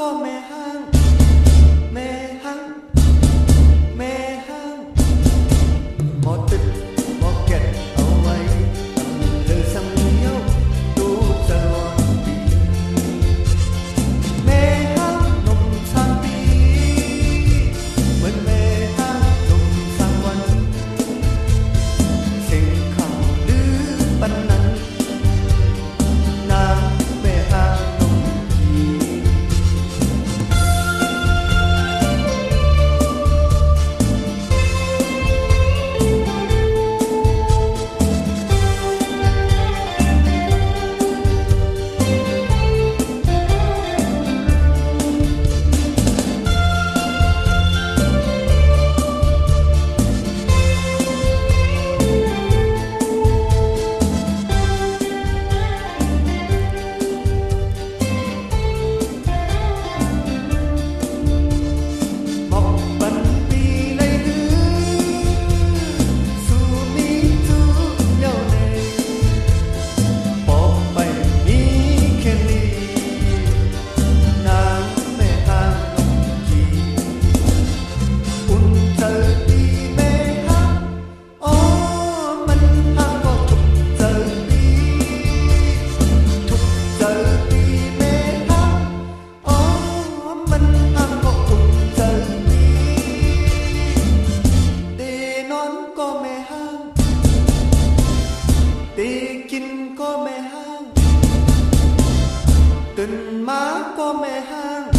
có mẹ hang, mẹ hang, mẹ hang. Một tích một kẹt ở vậy, lời sang nhau tu giờ loạn đi. Mẹ hang nồng sang đi, mình mẹ hang nồng sangวันเสียงข่าวลือปันนั้นนางแม่ฮางนงยีđi kinh có mẹ hang, tình má có mẹ hang.